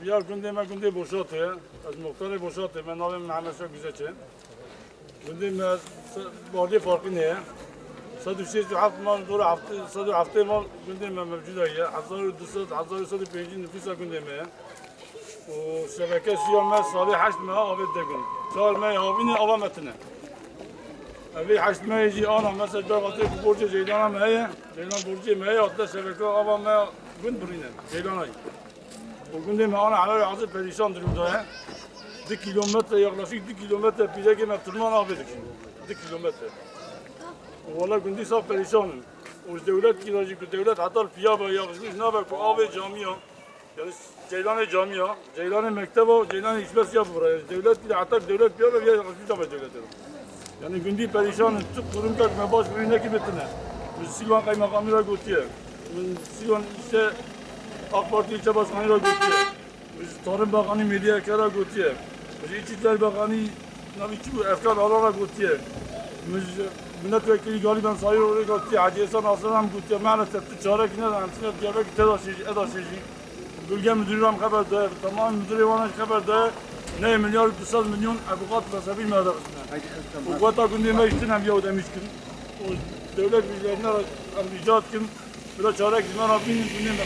Ya gündeme günde boşaltıyor. Az muhtarı boşaltıyor. Ben abim Mehmet çok güzel şey. Gündeme bari farkı ne? صدو شيء عفت مال دور عفت صدو عفت مال كندي ما موجودة هي 1250 نفوسها كندي ما وشبكة سيار ما صالح 8 ما أبد دقن صار ما هابين أوامتنا أبي 8 ما يجي أنا مثلا بقطع برج جيلان ما هي جيلان برج ما هي أطلع شبكة أوام ما كن برينا جيلان هاي وكندي ما أنا على عزب perişan durumda 2 kilometre yaklaşık 2 kilometre pide ki tırman abidik 2 kilometre. Valla gündüz saf perişanım. O devlet kiracı, devlet hatta piyaba yapmış. Ne bak bu abi camia. Yani Ceylan'ı camia, Ceylan'ı mekteba, Ceylan'ı hizmet yap buraya. Devlet bile hatta devlet piyaba ya yaklaşmış da devlet. Yani gündüz perişanım. Tık kurum kaç mebaş birine kim ettiler. Biz Silvan kaymakamıyla götüyor. Biz Silvan işte AK Parti ilçe başkanıyla götüyor. Biz Tarım Bakanı Medya Eker'e götüyor. Biz İçişleri Bakanı Naviçi Efkan Alar'a götüyor. Biz milletvekili galiba sayıyor oraya gitti. Hacı Hasan Aslan'ım gitti. Maalesef çare ki neden? Çünkü diyabet tedaşıcı. Bölge müdürüm haber de, tamam müdürü bana haber de. Ne milyar 200 milyon avukat mesabi merdivesine. Avukata gündeme işten hem yahu demiştim. O devlet bilgilerine rica ettim. Biraz çare ki ben abinin gündeme.